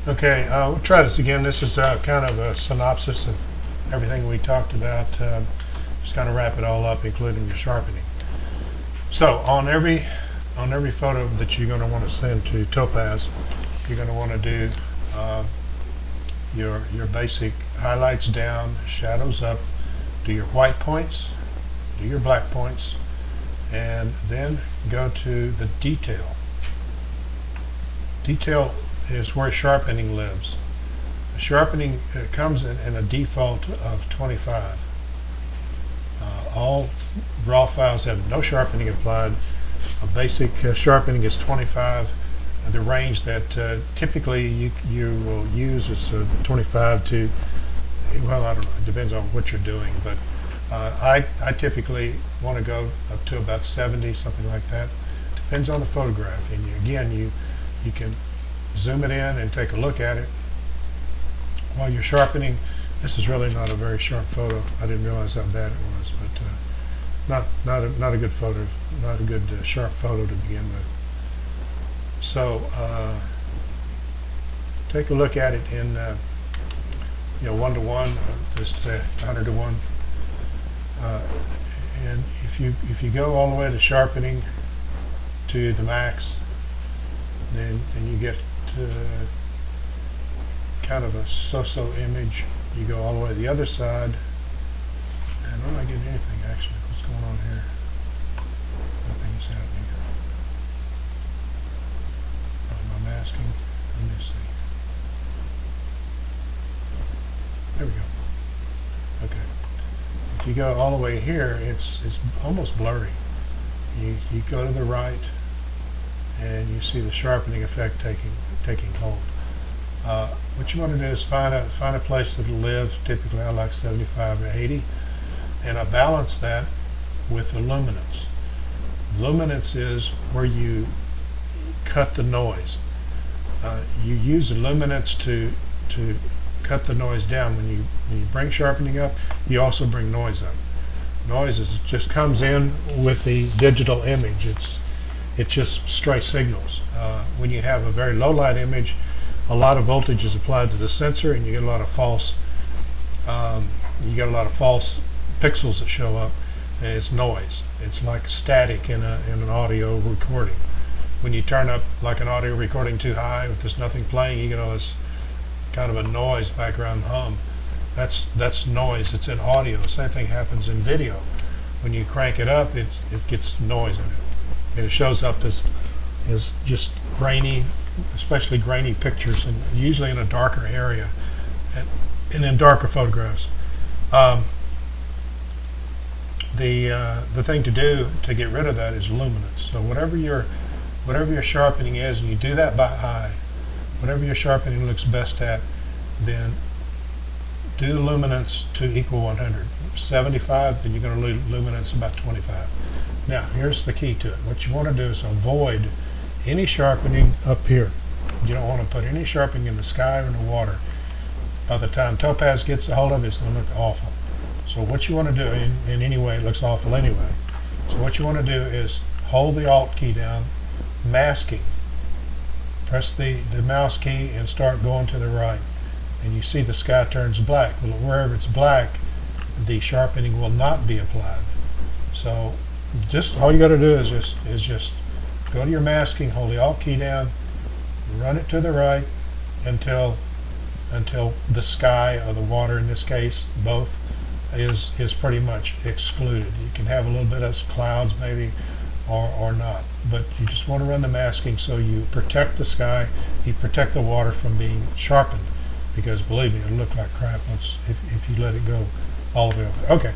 Okay, we'll try this again. This is kind of a synopsis of everything we talked about. Just kind of wrap it all up, including your sharpening. So on every photo that you're going to want to send to Topaz, you're going to want to do your basic highlights down, shadows up, do your white points, do your black points, and then go to the detail. Detail is where sharpening lives. Sharpening comes in a default of 25. All raw files have no sharpening applied. A basic sharpening is 25. The range that typically you will use is 25 to, well, I don't know, it depends on what you're doing, but I typically want to go up to about 70, something like that. Depends on the photograph, and again, you can zoom it in and take a look at it while you're sharpening. This is really not a very sharp photo. I didn't realize how bad it was, but not a good photo, not a good sharp photo to begin with. So take a look at it in 1:1, just 100:1, and if you go all the way to sharpening to the max, then you get kind of a so-so image. You go all the way to the other side, and I'm not getting anything actually. What's going on here? Nothing is happening. Am I masking? Let me see. There we go. Okay. If you go all the way here, it's almost blurry. You go to the right, and you see the sharpening effect taking hold. What you want to do is find a place that'll live. Typically, I like 75 or 80, and I balance that with the luminance. Luminance is where you cut the noise. You use the luminance to cut the noise down. When you bring sharpening up, you also bring noise up. Noise just comes in with the digital image. It's just straight signals. When you have a very low light image, a lot of voltage is applied to the sensor, and you get a lot of false pixels that show up, and it's noise. It's like static in an audio recording. When you turn up like an audio recording too high, if there's nothing playing, you get all this kind of a noise, background hum. That's noise. It's in audio. Same thing happens in video. When you crank it up, it gets noise in it, and it shows up as just grainy, especially grainy pictures, and usually in a darker area and in darker photographs. The thing to do to get rid of that is luminance. So whatever your sharpening is, and you do that by eye, whatever your sharpening looks best at, then do luminance to equal 100. 75, then you're going to lose luminance about 25. Now, here's the key to it. What you want to do is avoid any sharpening up here. You don't want to put any sharpening in the sky or in the water. By the time Topaz gets a hold of it, it's going to look awful. So what you want to do, in any way, it looks awful anyway. So what you want to do is hold the Alt key down, masking. Press the mouse key and start going to the right. And you see the sky turns black. Well, wherever it's black, the sharpening will not be applied. So just all you got to do is just go to your masking, hold the Alt key down, run it to the right until the sky or the water, in this case, both, is pretty much excluded. You can have a little bit of clouds maybe or not, but you just want to run the masking so you protect the sky, you protect the water from being sharpened, because believe me, it'll look like crap if you let it go all the way over there. Okay,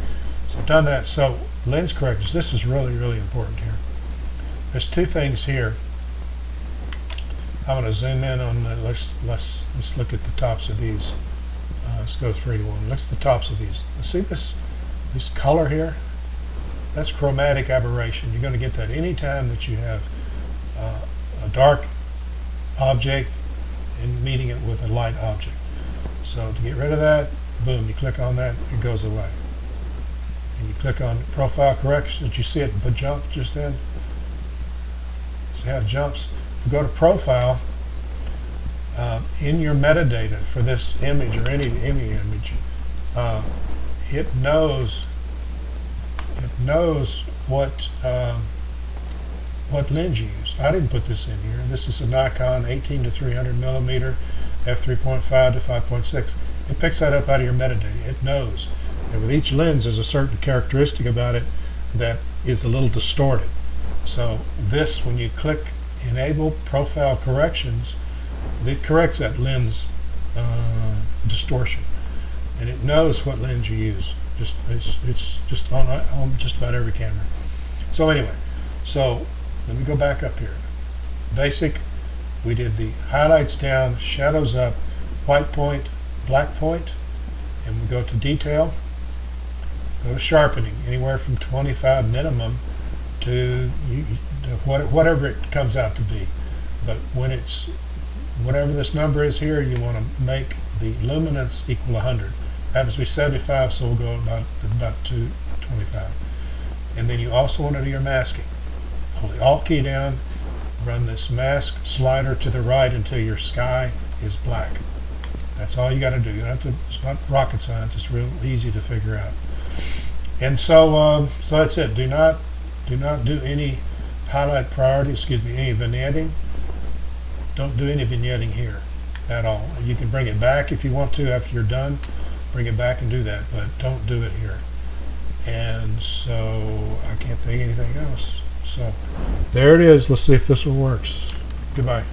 so I've done that. So lens correctors, this is really, really important here. There's two things here. I'm going to zoom in on the, let's look at the tops of these. Let's go 3:1. Look at the tops of these. See this color here? That's chromatic aberration. You're going to get that anytime that you have a dark object and meeting it with a light object. So to get rid of that, boom, you click on that, it goes away. And you click on profile correction. Did you see it jump just then? See how it jumps? If you go to profile, in your metadata for this image or any image, it knows what lens you used. I didn't put this in here. This is a Nikon 18 to 300 millimeter f3.5 to 5.6. It picks that up out of your metadata. It knows. And with each lens, there's a certain characteristic about it that is a little distorted. So this, when you click Enable Profile Corrections, it corrects that lens distortion, and it knows what lens you use. It's just on just about every camera. So anyway, so let me go back up here. Basic, we did the highlights down, shadows up, white point, black point, and we go to detail, go to sharpening, anywhere from 25 minimum to whatever it comes out to be. But when it's whatever this number is here, you want to make the luminance equal 100. Happens to be 75, so we'll go about 225. And then you also want to do your masking. Hold the Alt key down, run this mask slider to the right until your sky is black. That's all you got to do. You don't have to. It's not rocket science. It's real easy to figure out. And so that's it. Do not do any highlight priority. Any vignetting. Don't do any vignetting here at all. You can bring it back if you want to after you're done. Bring it back and do that, but don't do it here. And so I can't think of anything else. So there it is. Let's see if this one works. Goodbye.